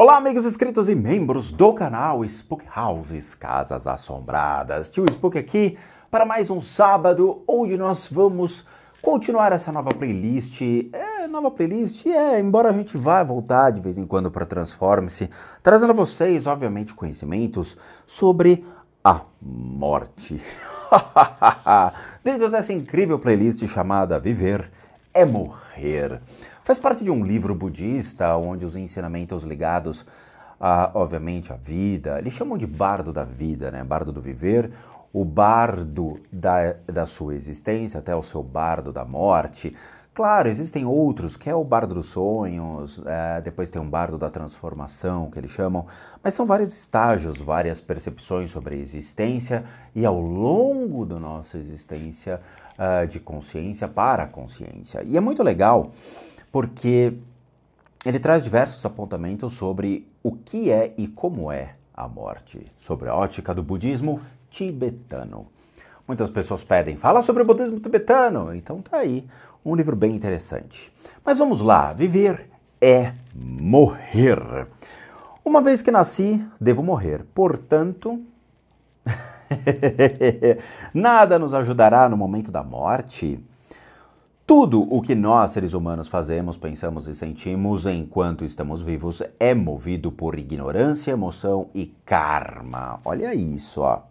Olá, amigos inscritos e membros do canal Spook Houses, Casas Assombradas. Tio Spook aqui para mais um sábado, onde nós vamos continuar essa nova playlist. Embora a gente vá voltar de vez em quando para Transforme-se, trazendo a vocês, obviamente, conhecimentos sobre a morte. Dentro dessa incrível playlist chamada Viver é Morrer. Faz parte de um livro budista, onde os ensinamentos ligados, obviamente, à vida, eles chamam de bardo da vida, né? Bardo do viver, o bardo da sua existência, até o seu bardo da morte. Claro, existem outros, que é o bardo dos sonhos, depois tem um bardo da transformação, que eles chamam, mas são vários estágios, várias percepções sobre a existência, e ao longo da nossa existência, de consciência para a consciência. E é muito legal, porque ele traz diversos apontamentos sobre o que é e como é a morte, sobre a ótica do budismo tibetano. Muitas pessoas pedem, fala sobre o budismo tibetano, então tá aí, um livro bem interessante. Mas vamos lá, viver é morrer. Uma vez que nasci, devo morrer, portanto, nada nos ajudará no momento da morte. Tudo o que nós, seres humanos, fazemos, pensamos e sentimos enquanto estamos vivos é movido por ignorância, emoção e karma. Olha isso, ó.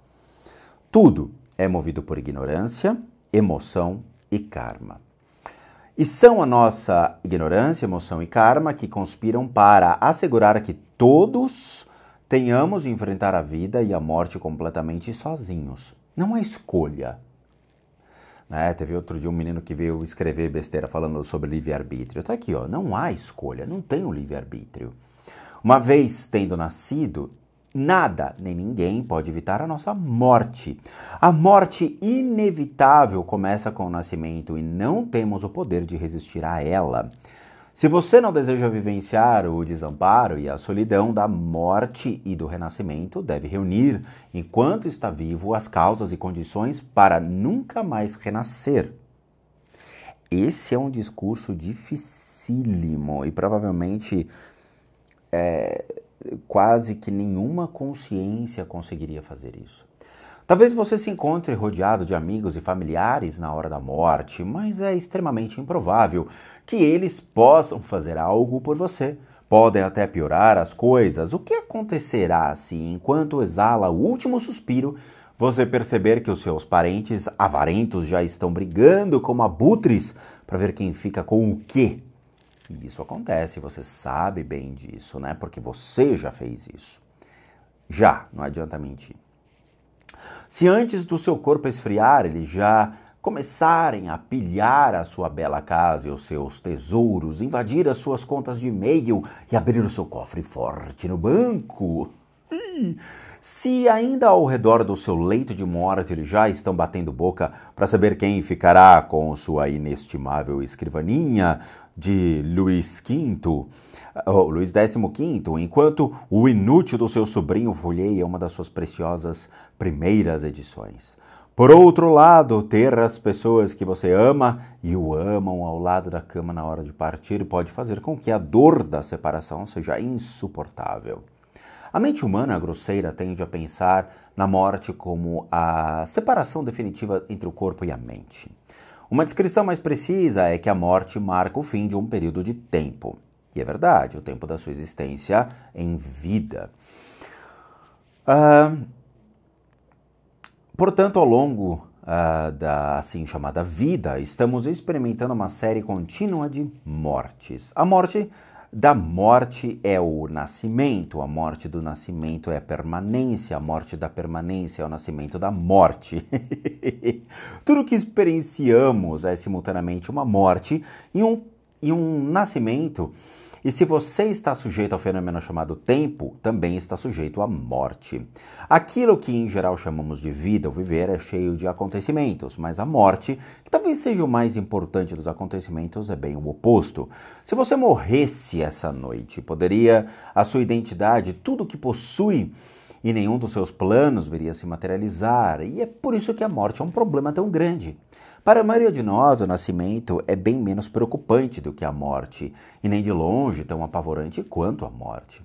Tudo é movido por ignorância, emoção e karma. E são a nossa ignorância, emoção e karma que conspiram para assegurar que todos tenhamos de enfrentar a vida e a morte completamente sozinhos. Não há escolha. Teve outro dia um menino que veio escrever besteira falando sobre livre-arbítrio. Tá aqui, ó, não há escolha, não tem o livre-arbítrio. Uma vez tendo nascido, nada nem ninguém pode evitar a nossa morte. A morte inevitável começa com o nascimento e não temos o poder de resistir a ela. Se você não deseja vivenciar o desamparo e a solidão da morte e do renascimento, deve reunir, enquanto está vivo, as causas e condições para nunca mais renascer. Esse é um discurso dificílimo e provavelmente quase que nenhuma consciência conseguiria fazer isso. Talvez você se encontre rodeado de amigos e familiares na hora da morte, mas é extremamente improvável que eles possam fazer algo por você. Podem até piorar as coisas. O que acontecerá se, enquanto exala o último suspiro, você perceber que os seus parentes avarentos já estão brigando como abutres para ver quem fica com o quê? E isso acontece, você sabe bem disso, né? Porque você já fez isso. Já, não adianta mentir. Se antes do seu corpo esfriar, eles já começarem a pilhar a sua bela casa e os seus tesouros, invadir as suas contas de e-mail e abrir o seu cofre forte no banco. Se ainda ao redor do seu leito de morte eles já estão batendo boca para saber quem ficará com sua inestimável escrivaninha de Luís XV, enquanto o inútil do seu sobrinho folheia uma das suas preciosas primeiras edições. Por outro lado, ter as pessoas que você ama e o amam ao lado da cama na hora de partir pode fazer com que a dor da separação seja insuportável. A mente humana grosseira tende a pensar na morte como a separação definitiva entre o corpo e a mente. Uma descrição mais precisa é que a morte marca o fim de um período de tempo. E é verdade, o tempo da sua existência em vida. Portanto, ao longo da assim chamada vida, estamos experimentando uma série contínua de mortes. A morte da morte é o nascimento, a morte do nascimento é a permanência, a morte da permanência é o nascimento da morte. Tudo que experienciamos é simultaneamente uma morte e um nascimento. E se você está sujeito ao fenômeno chamado tempo, também está sujeito à morte. Aquilo que em geral chamamos de vida ou viver é cheio de acontecimentos, mas a morte, que talvez seja o mais importante dos acontecimentos, é bem o oposto. Se você morresse essa noite, poderia a sua identidade, tudo o que possui, e nenhum dos seus planos viria se materializar, e é por isso que a morte é um problema tão grande. Para a maioria de nós, o nascimento é bem menos preocupante do que a morte, e nem de longe tão apavorante quanto a morte.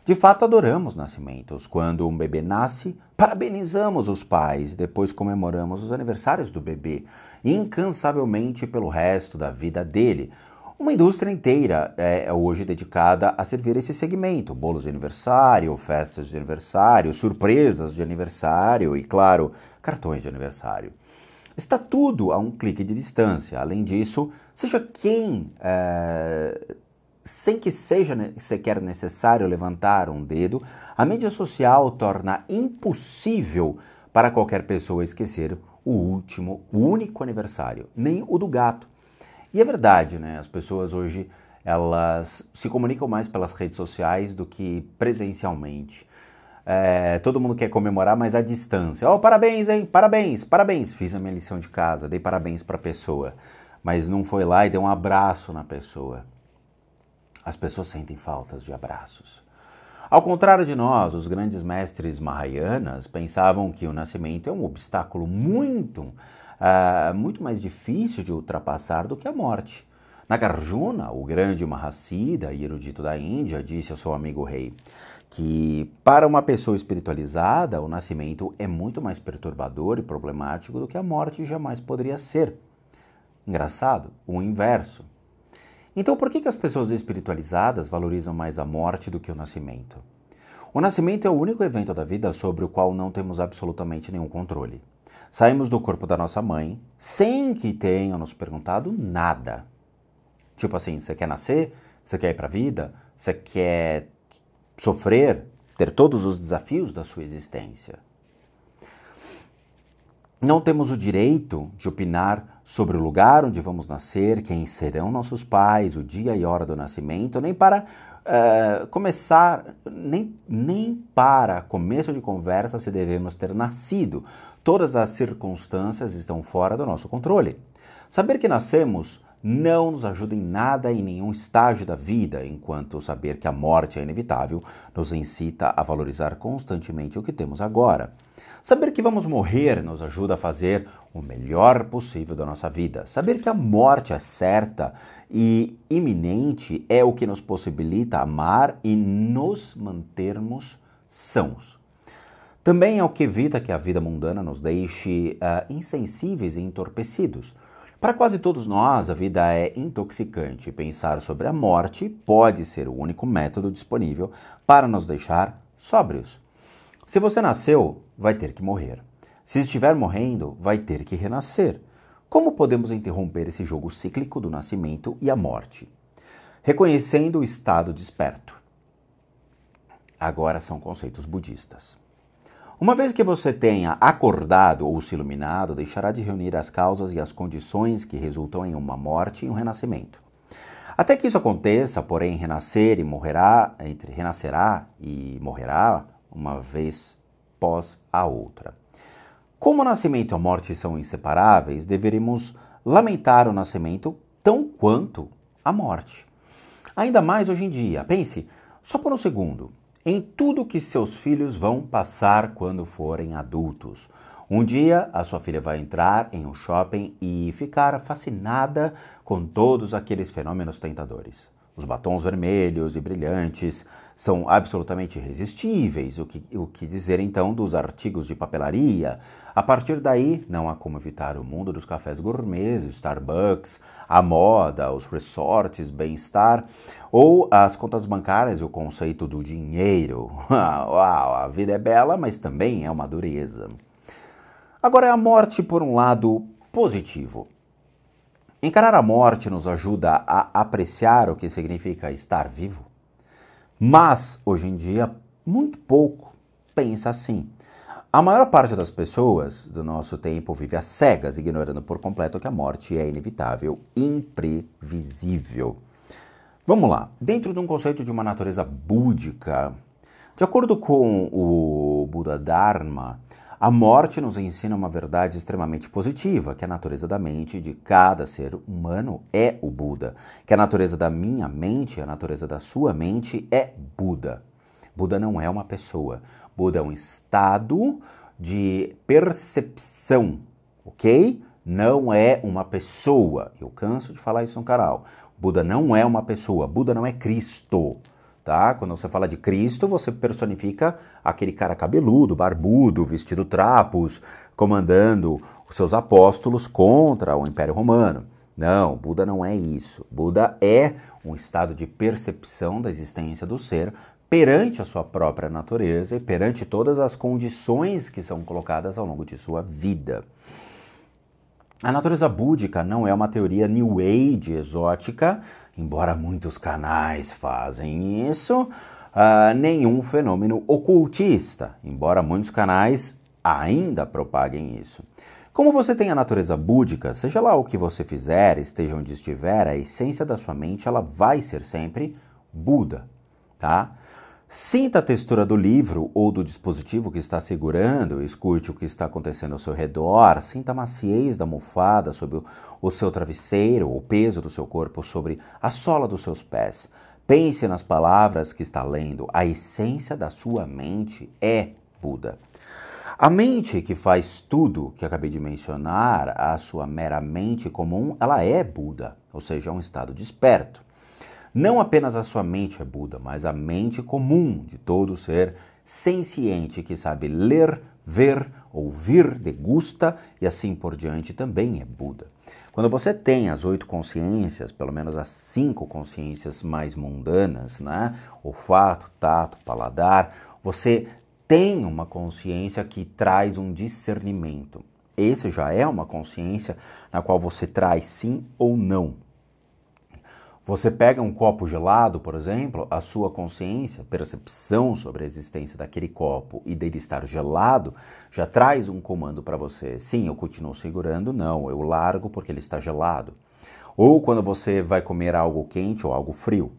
De fato, adoramos nascimentos. Quando um bebê nasce, parabenizamos os pais, depois comemoramos os aniversários do bebê, incansavelmente pelo resto da vida dele. Uma indústria inteira é hoje dedicada a servir esse segmento: bolos de aniversário, festas de aniversário, surpresas de aniversário e, claro, cartões de aniversário. Está tudo a um clique de distância. Além disso, seja sem que seja sequer necessário levantar um dedo, a mídia social torna impossível para qualquer pessoa esquecer o único aniversário, nem o do gato. E é verdade, né? As pessoas hoje, elas se comunicam mais pelas redes sociais do que presencialmente. Todo mundo quer comemorar, mas à distância. Oh, parabéns, hein? Parabéns, parabéns. Fiz a minha lição de casa, dei parabéns para a pessoa, mas não foi lá e deu um abraço na pessoa. As pessoas sentem faltas de abraços. Ao contrário de nós, os grandes mestres Mahayanas pensavam que o nascimento é um obstáculo muito mais difícil de ultrapassar do que a morte. Nagarjuna, o grande Mahasiddha e erudito da Índia, disse ao seu amigo rei que para uma pessoa espiritualizada, o nascimento é muito mais perturbador e problemático do que a morte jamais poderia ser. Engraçado, o inverso. Então, por que as pessoas espiritualizadas valorizam mais a morte do que o nascimento? O nascimento é o único evento da vida sobre o qual não temos absolutamente nenhum controle. Saímos do corpo da nossa mãe sem que tenham nos perguntado nada. Tipo assim, você quer nascer? Você quer ir para a vida? Você quer sofrer, ter todos os desafios da sua existência? Não temos o direito de opinar sobre o lugar onde vamos nascer, quem serão nossos pais, o dia e hora do nascimento, nem para começo de conversa se devemos ter nascido. Todas as circunstâncias estão fora do nosso controle. Saber que nascemos não nos ajuda em nada em nenhum estágio da vida, enquanto saber que a morte é inevitável nos incita a valorizar constantemente o que temos agora. Saber que vamos morrer nos ajuda a fazer o melhor possível da nossa vida. Saber que a morte é certa e iminente é o que nos possibilita amar e nos mantermos sãos. Também é o que evita que a vida mundana nos deixe insensíveis e entorpecidos. Para quase todos nós, a vida é intoxicante. Pensar sobre a morte pode ser o único método disponível para nos deixar sóbrios. Se você nasceu, vai ter que morrer. Se estiver morrendo, vai ter que renascer. Como podemos interromper esse jogo cíclico do nascimento e a morte? Reconhecendo o estado desperto. Agora são conceitos budistas. Uma vez que você tenha acordado ou se iluminado, deixará de reunir as causas e as condições que resultam em uma morte e um renascimento. Até que isso aconteça, porém, renascerá e morrerá uma vez pós a outra. Como o nascimento e a morte são inseparáveis, deveríamos lamentar o nascimento tão quanto a morte. Ainda mais hoje em dia. Pense, só por um segundo, em tudo que seus filhos vão passar quando forem adultos. Um dia, a sua filha vai entrar em um shopping e ficar fascinada com todos aqueles fenômenos tentadores. Os batons vermelhos e brilhantes são absolutamente irresistíveis. O que dizer então dos artigos de papelaria? A partir daí, não há como evitar o mundo dos cafés gourmets, Starbucks, a moda, os resorts, bem-estar, ou as contas bancárias e o conceito do dinheiro. Uau, a vida é bela, mas também é uma dureza. Agora é a morte por um lado positivo. Encarar a morte nos ajuda a apreciar o que significa estar vivo. Mas, hoje em dia, muito pouco pensa assim. A maior parte das pessoas do nosso tempo vive às cegas, ignorando por completo que a morte é inevitável, imprevisível. Vamos lá. Dentro de um conceito de uma natureza búdica, de acordo com o Buda Dharma, a morte nos ensina uma verdade extremamente positiva, que a natureza da mente de cada ser humano é o Buda, que a natureza da minha mente, a natureza da sua mente é Buda. Buda não é uma pessoa, Buda é um estado de percepção, ok? Não é uma pessoa. Eu canso de falar isso no canal. Buda não é uma pessoa, Buda não é Cristo, tá? Quando você fala de Cristo, você personifica aquele cara cabeludo, barbudo, vestido trapos, comandando os seus apóstolos contra o Império Romano. Não, Buda não é isso. Buda é um estado de percepção da existência do ser perante a sua própria natureza e perante todas as condições que são colocadas ao longo de sua vida. A natureza búdica não é uma teoria New Age exótica, embora muitos canais fazem isso, nenhum fenômeno ocultista, embora muitos canais ainda propaguem isso. Como você tem a natureza búdica, seja lá o que você fizer, esteja onde estiver, a essência da sua mente ela vai ser sempre Buda, tá? Sinta a textura do livro ou do dispositivo que está segurando, escute o que está acontecendo ao seu redor, sinta a maciez da almofada sobre o seu travesseiro, o peso do seu corpo sobre a sola dos seus pés. Pense nas palavras que está lendo, a essência da sua mente é Buda. A mente que faz tudo que acabei de mencionar, a sua mera mente comum, ela é Buda, ou seja, é um estado desperto. Não apenas a sua mente é Buda, mas a mente comum de todo ser senciente que sabe ler, ver, ouvir, degusta e assim por diante também é Buda. Quando você tem as 8 consciências, pelo menos as 5 consciências mais mundanas, né? Olfato, tato, paladar, você tem uma consciência que traz um discernimento. Esse já é uma consciência na qual você traz sim ou não. Você pega um copo gelado, por exemplo, a sua consciência, percepção sobre a existência daquele copo e dele estar gelado, já traz um comando para você. Sim, eu continuo segurando, não, eu largo porque ele está gelado. Ou quando você vai comer algo quente ou algo frio.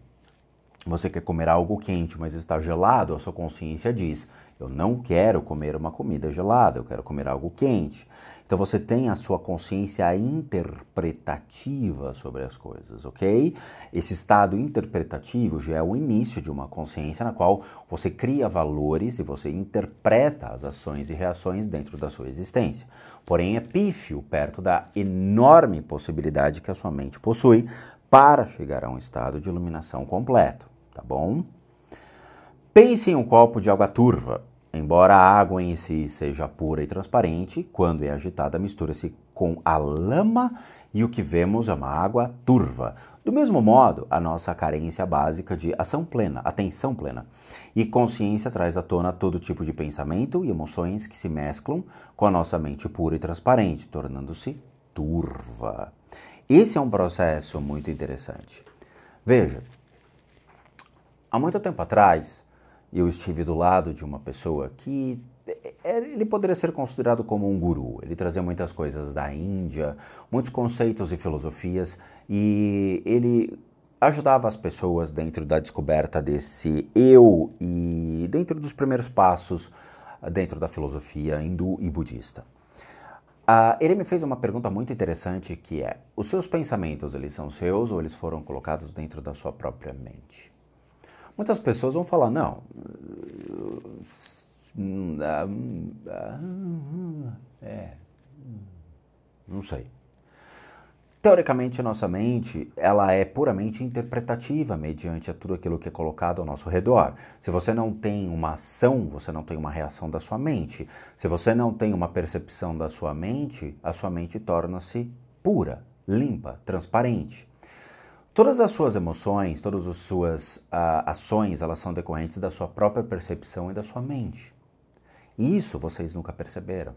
Você quer comer algo quente, mas está gelado, a sua consciência diz, eu não quero comer uma comida gelada, eu quero comer algo quente. Então você tem a sua consciência interpretativa sobre as coisas, ok? Esse estado interpretativo já é o início de uma consciência na qual você cria valores e você interpreta as ações e reações dentro da sua existência. Porém é pífio perto da enorme possibilidade que a sua mente possui para chegar a um estado de iluminação completo, tá bom? Pense em um copo de água turva. Embora a água em si seja pura e transparente, quando é agitada mistura-se com a lama e o que vemos é uma água turva. Do mesmo modo, a nossa carência básica de ação plena, atenção plena e consciência traz à tona todo tipo de pensamento e emoções que se mesclam com a nossa mente pura e transparente, tornando-se turva. Esse é um processo muito interessante. Veja, há muito tempo atrás, eu estive do lado de uma pessoa que ele poderia ser considerado como um guru. Ele trazia muitas coisas da Índia, muitos conceitos e filosofias, e ele ajudava as pessoas dentro da descoberta desse eu e dentro dos primeiros passos dentro da filosofia hindu e budista. Ele me fez uma pergunta muito interessante que é, os seus pensamentos, eles são seus ou eles foram colocados dentro da sua própria mente? Muitas pessoas vão falar, não, não sei. Teoricamente, a nossa mente, ela é puramente interpretativa mediante a tudo aquilo que é colocado ao nosso redor. Se você não tem uma ação, você não tem uma reação da sua mente. Se você não tem uma percepção da sua mente, a sua mente torna-se pura, limpa, transparente. Todas as suas emoções, todas as suas ações, elas são decorrentes da sua própria percepção e da sua mente. E isso vocês nunca perceberam.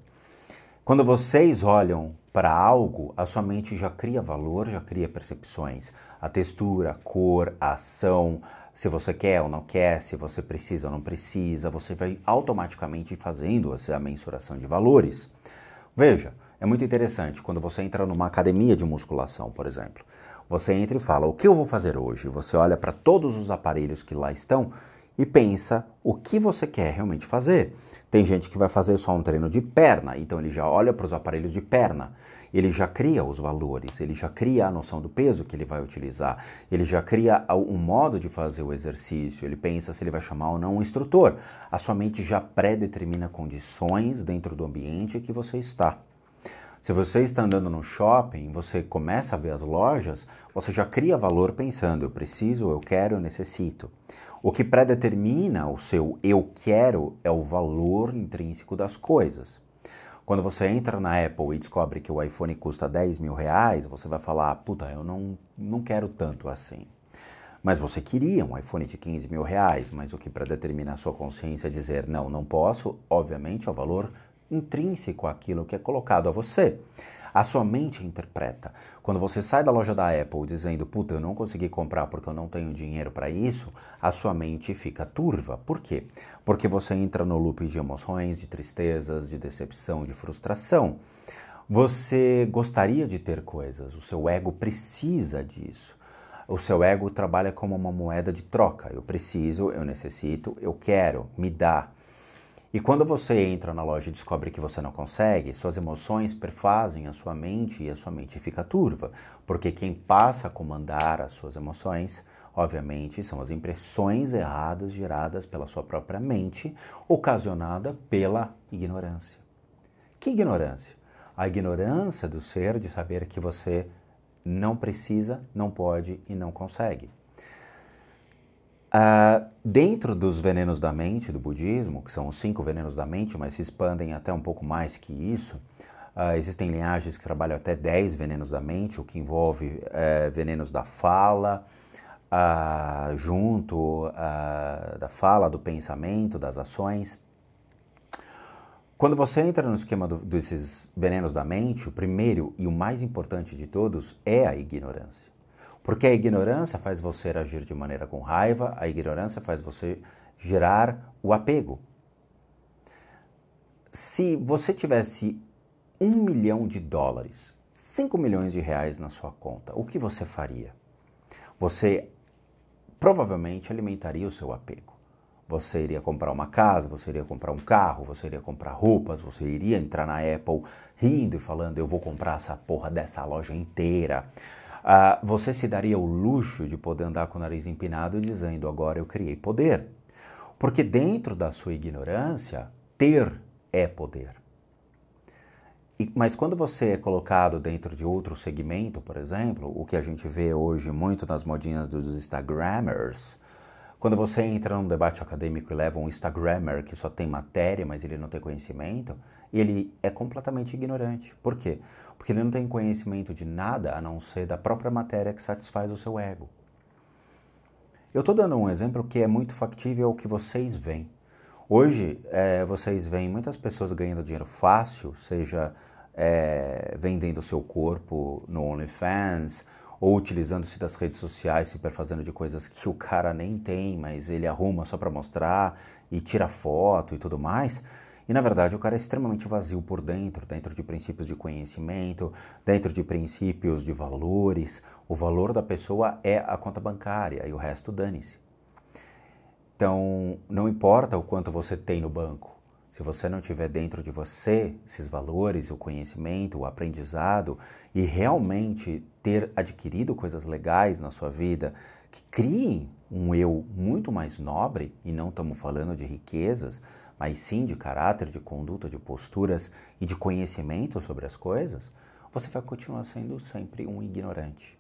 Quando vocês olham para algo, a sua mente já cria valor, já cria percepções. A textura, a cor, a ação, se você quer ou não quer, se você precisa ou não precisa, você vai automaticamente fazendo essa mensuração de valores. Veja, é muito interessante quando você entra numa academia de musculação, por exemplo. Você entra e fala, o que eu vou fazer hoje? Você olha para todos os aparelhos que lá estão e pensa o que você quer realmente fazer. Tem gente que vai fazer só um treino de perna, então ele já olha para os aparelhos de perna, ele já cria os valores, ele já cria a noção do peso que ele vai utilizar, ele já cria um modo de fazer o exercício, ele pensa se ele vai chamar ou não um instrutor. A sua mente já pré-determina condições dentro do ambiente que você está. Se você está andando no shopping, você começa a ver as lojas, você já cria valor pensando, eu preciso, eu quero, eu necessito. O que predetermina o seu eu quero é o valor intrínseco das coisas. Quando você entra na Apple e descobre que o iPhone custa 10 mil reais, você vai falar, puta, eu não quero tanto assim. Mas você queria um iPhone de 15 mil reais, mas o que predetermina a sua consciência é dizer, não posso, obviamente, é o valor intrínseco àquilo que é colocado a você. A sua mente interpreta. Quando você sai da loja da Apple dizendo, puta, eu não consegui comprar porque eu não tenho dinheiro para isso, a sua mente fica turva. Por quê? Porque você entra no loop de emoções, de tristezas, de decepção, de frustração. Você gostaria de ter coisas, o seu ego precisa disso. O seu ego trabalha como uma moeda de troca. Eu preciso, eu necessito, eu quero, me dá. E quando você entra na loja e descobre que você não consegue, suas emoções perfazem a sua mente e a sua mente fica turva. Porque quem passa a comandar as suas emoções, obviamente, são as impressões erradas geradas pela sua própria mente, ocasionada pela ignorância. Que ignorância? A ignorância do ser de saber que você não precisa, não pode e não consegue. Dentro dos venenos da mente do budismo, que são os 5 venenos da mente, mas se expandem até um pouco mais que isso, existem linhagens que trabalham até 10 venenos da mente, o que envolve venenos da fala, da fala, do pensamento, das ações. Quando você entra no esquema desses venenos da mente, o primeiro e o mais importante de todos é a ignorância. Porque a ignorância faz você agir de maneira com raiva, a ignorância faz você gerar o apego. Se você tivesse $1 milhão, 5 milhões de reais na sua conta, o que você faria? Você provavelmente alimentaria o seu apego. Você iria comprar uma casa, você iria comprar um carro, você iria comprar roupas, você iria entrar na Apple rindo e falando, eu vou comprar essa porra dessa loja inteira. Você se daria o luxo de poder andar com o nariz empinado dizendo, agora eu criei poder. Porque dentro da sua ignorância, ter é poder. Mas quando você é colocado dentro de outro segmento, por exemplo, o que a gente vê hoje muito nas modinhas dos Instagrammers, quando você entra num debate acadêmico e leva um Instagrammer que só tem matéria, mas ele não tem conhecimento, ele é completamente ignorante. Por quê? Porque ele não tem conhecimento de nada a não ser da própria matéria que satisfaz o seu ego. Eu estou dando um exemplo que é muito factível ao que vocês veem. Hoje, vocês veem muitas pessoas ganhando dinheiro fácil, seja vendendo o seu corpo no OnlyFans, ou utilizando-se das redes sociais, se perfazendo de coisas que o cara nem tem, mas ele arruma só para mostrar e tira foto e tudo mais. E, na verdade, o cara é extremamente vazio por dentro de princípios de conhecimento, dentro de princípios de valores. O valor da pessoa é a conta bancária e o resto dane-se. Então, não importa o quanto você tem no banco. Se você não tiver dentro de você esses valores, o conhecimento, o aprendizado e realmente ter adquirido coisas legais na sua vida que criem um eu muito mais nobre, e não estamos falando de riquezas, mas sim de caráter, de conduta, de posturas e de conhecimento sobre as coisas, você vai continuar sendo sempre um ignorante.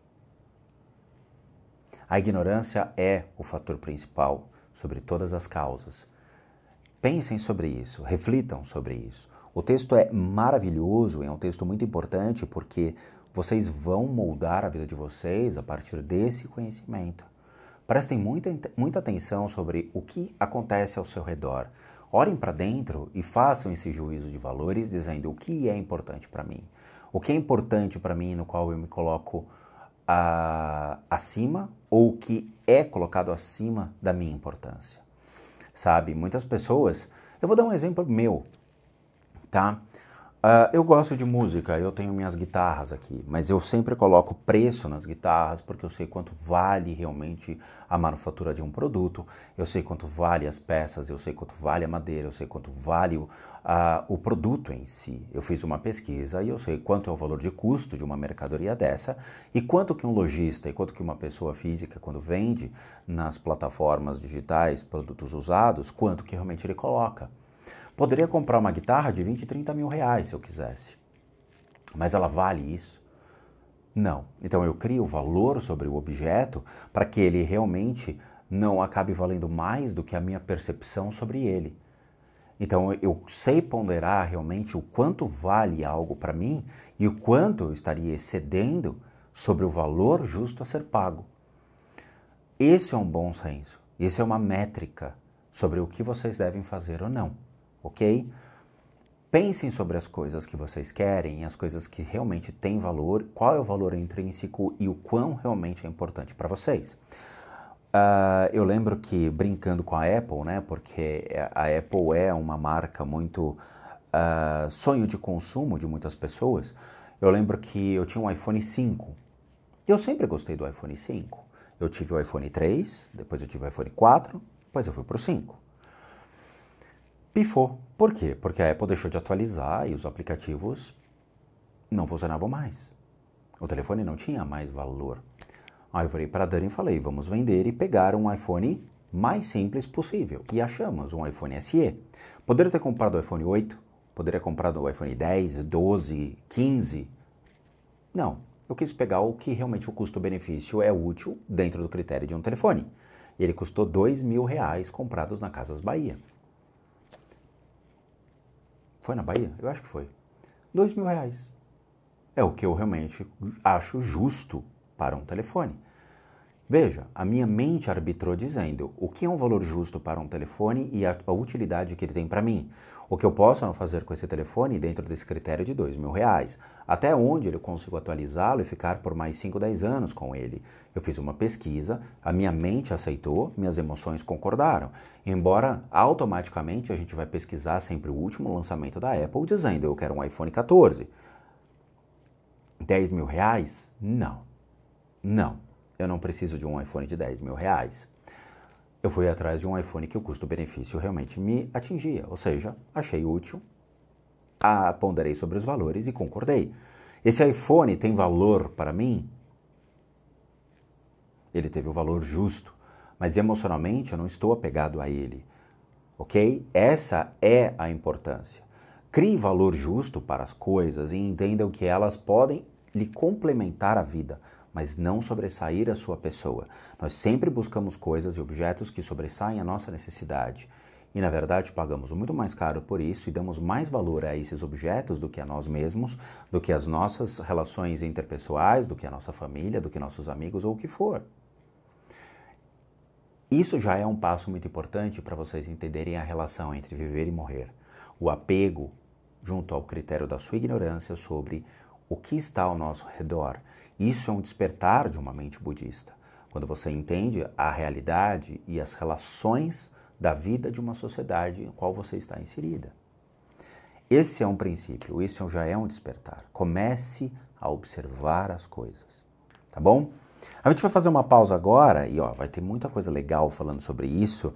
A ignorância é o fator principal sobre todas as causas. Pensem sobre isso, reflitam sobre isso. O texto é maravilhoso, é um texto muito importante porque vocês vão moldar a vida de vocês a partir desse conhecimento. Prestem muita atenção sobre o que acontece ao seu redor. Olhem para dentro e façam esse juízo de valores dizendo o que é importante para mim. O que é importante para mim no qual eu me coloco acima ou o que é colocado acima da minha importância. Sabe, muitas pessoas... Eu vou dar um exemplo meu, tá? Eu gosto de música, eu tenho minhas guitarras aqui, mas eu sempre coloco preço nas guitarras porque eu sei quanto vale realmente a manufatura de um produto, eu sei quanto vale as peças, eu sei quanto vale a madeira, eu sei quanto vale o produto em si. Eu fiz uma pesquisa e eu sei quanto é o valor de custo de uma mercadoria dessa e quanto que um lojista e quanto que uma pessoa física, quando vende nas plataformas digitais produtos usados, quanto que realmente ele coloca. Poderia comprar uma guitarra de 20, 30 mil reais se eu quisesse. Mas ela vale isso? Não. Então eu crio valor sobre o objeto para que ele realmente não acabe valendo mais do que a minha percepção sobre ele. Então eu sei ponderar realmente o quanto vale algo para mim e o quanto eu estaria excedendo sobre o valor justo a ser pago. Esse é um bom senso, isso é uma métrica sobre o que vocês devem fazer ou não, ok? Pensem sobre as coisas que vocês querem, as coisas que realmente têm valor, qual é o valor intrínseco e o quão realmente é importante para vocês. Eu lembro que, brincando com a Apple, né, porque a Apple é uma marca muito sonho de consumo de muitas pessoas, eu lembro que eu tinha um iPhone 5. Eu sempre gostei do iPhone 5. Eu tive o iPhone 3, depois eu tive o iPhone 4, depois eu fui para o 5. Pifou. Por quê? Porque a Apple deixou de atualizar e os aplicativos não funcionavam mais. O telefone não tinha mais valor. Aí eu falei para a Dani e falei, vamos vender e pegar um iPhone mais simples possível. E achamos um iPhone SE. Poderia ter comprado o iPhone 8, poderia ter comprado o iPhone 10, 12, 15. Não, eu quis pegar o que realmente o custo-benefício é útil dentro do critério de um telefone. Ele custou R$2.000 comprados na Casas Bahia. Foi na Bahia? Eu acho que foi. R$2.000. É o que eu realmente acho justo para um telefone. Veja, a minha mente arbitrou dizendo o que é um valor justo para um telefone e a utilidade que ele tem para mim. O que eu posso não fazer com esse telefone dentro desse critério de R$2.000. Até onde eu consigo atualizá-lo e ficar por mais 5, 10 anos com ele. Eu fiz uma pesquisa, a minha mente aceitou, minhas emoções concordaram. Embora automaticamente a gente vai pesquisar sempre o último lançamento da Apple dizendo eu quero um iPhone 14. R$10.000? Não. Não. Eu não preciso de um iPhone de R$10.000. Eu fui atrás de um iPhone que o custo-benefício realmente me atingia, ou seja, achei útil, ponderei sobre os valores e concordei. Esse iPhone tem valor para mim? Ele teve o valor justo, mas emocionalmente eu não estou apegado a ele, ok? Essa é a importância. Crie valor justo para as coisas e entendam que elas podem lhe complementar a vida, mas não sobressair a sua pessoa. Nós sempre buscamos coisas e objetos que sobressaem a nossa necessidade. E, na verdade, pagamos muito mais caro por isso e damos mais valor a esses objetos do que a nós mesmos, do que as nossas relações interpessoais, do que a nossa família, do que nossos amigos ou o que for. Isso já é um passo muito importante para vocês entenderem a relação entre viver e morrer. O apego junto ao critério da sua ignorância sobre o que está ao nosso redor. Isso é um despertar de uma mente budista, quando você entende a realidade e as relações da vida de uma sociedade em qual você está inserida. Esse é um princípio, esse já é um despertar. Comece a observar as coisas, tá bom? A gente vai fazer uma pausa agora e vai ter muita coisa legal falando sobre isso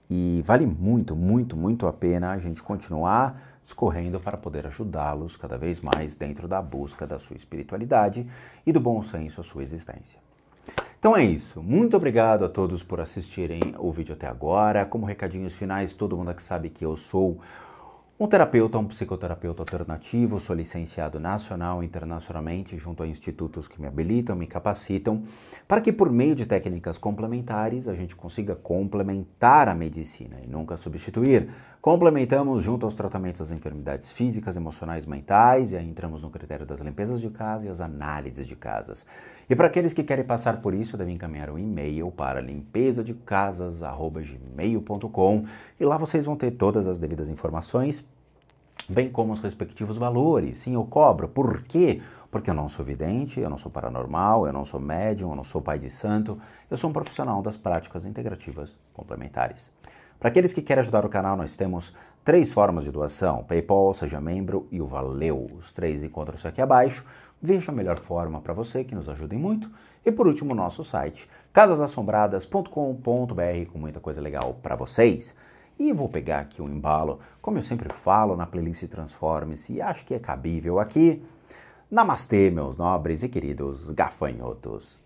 e vale muito, muito, muito a pena a gente continuar discorrendo para poder ajudá-los cada vez mais dentro da busca da sua espiritualidade e do bom senso à sua existência. Então é isso. Muito obrigado a todos por assistirem o vídeo até agora. Como recadinhos finais, todo mundo aqui sabe que eu sou um terapeuta, um psicoterapeuta alternativo, sou licenciado nacional e internacionalmente junto a institutos que me habilitam, me capacitam, para que por meio de técnicas complementares a gente consiga complementar a medicina e nunca substituir. Complementamos junto aos tratamentos das enfermidades físicas, emocionais, mentais, e aí entramos no critério das limpezas de casa e as análises de casas. E para aqueles que querem passar por isso, devem encaminhar um e-mail para limpezadecasas@gmail.com e lá vocês vão ter todas as devidas informações, bem como os respectivos valores. Sim, eu cobro. Por quê? Porque eu não sou vidente, eu não sou paranormal, eu não sou médium, eu não sou pai de santo, eu sou um profissional das práticas integrativas complementares. Para aqueles que querem ajudar o canal, nós temos 3 formas de doação: PayPal, Seja Membro e o Valeu. Os 3 encontram-se aqui abaixo. Veja a melhor forma para você, que nos ajude muito. E por último, o nosso site, casasassombradas.com.br, com muita coisa legal para vocês. E vou pegar aqui um embalo, como eu sempre falo na playlist Transforme-se, e acho que é cabível aqui. Namastê, meus nobres e queridos gafanhotos.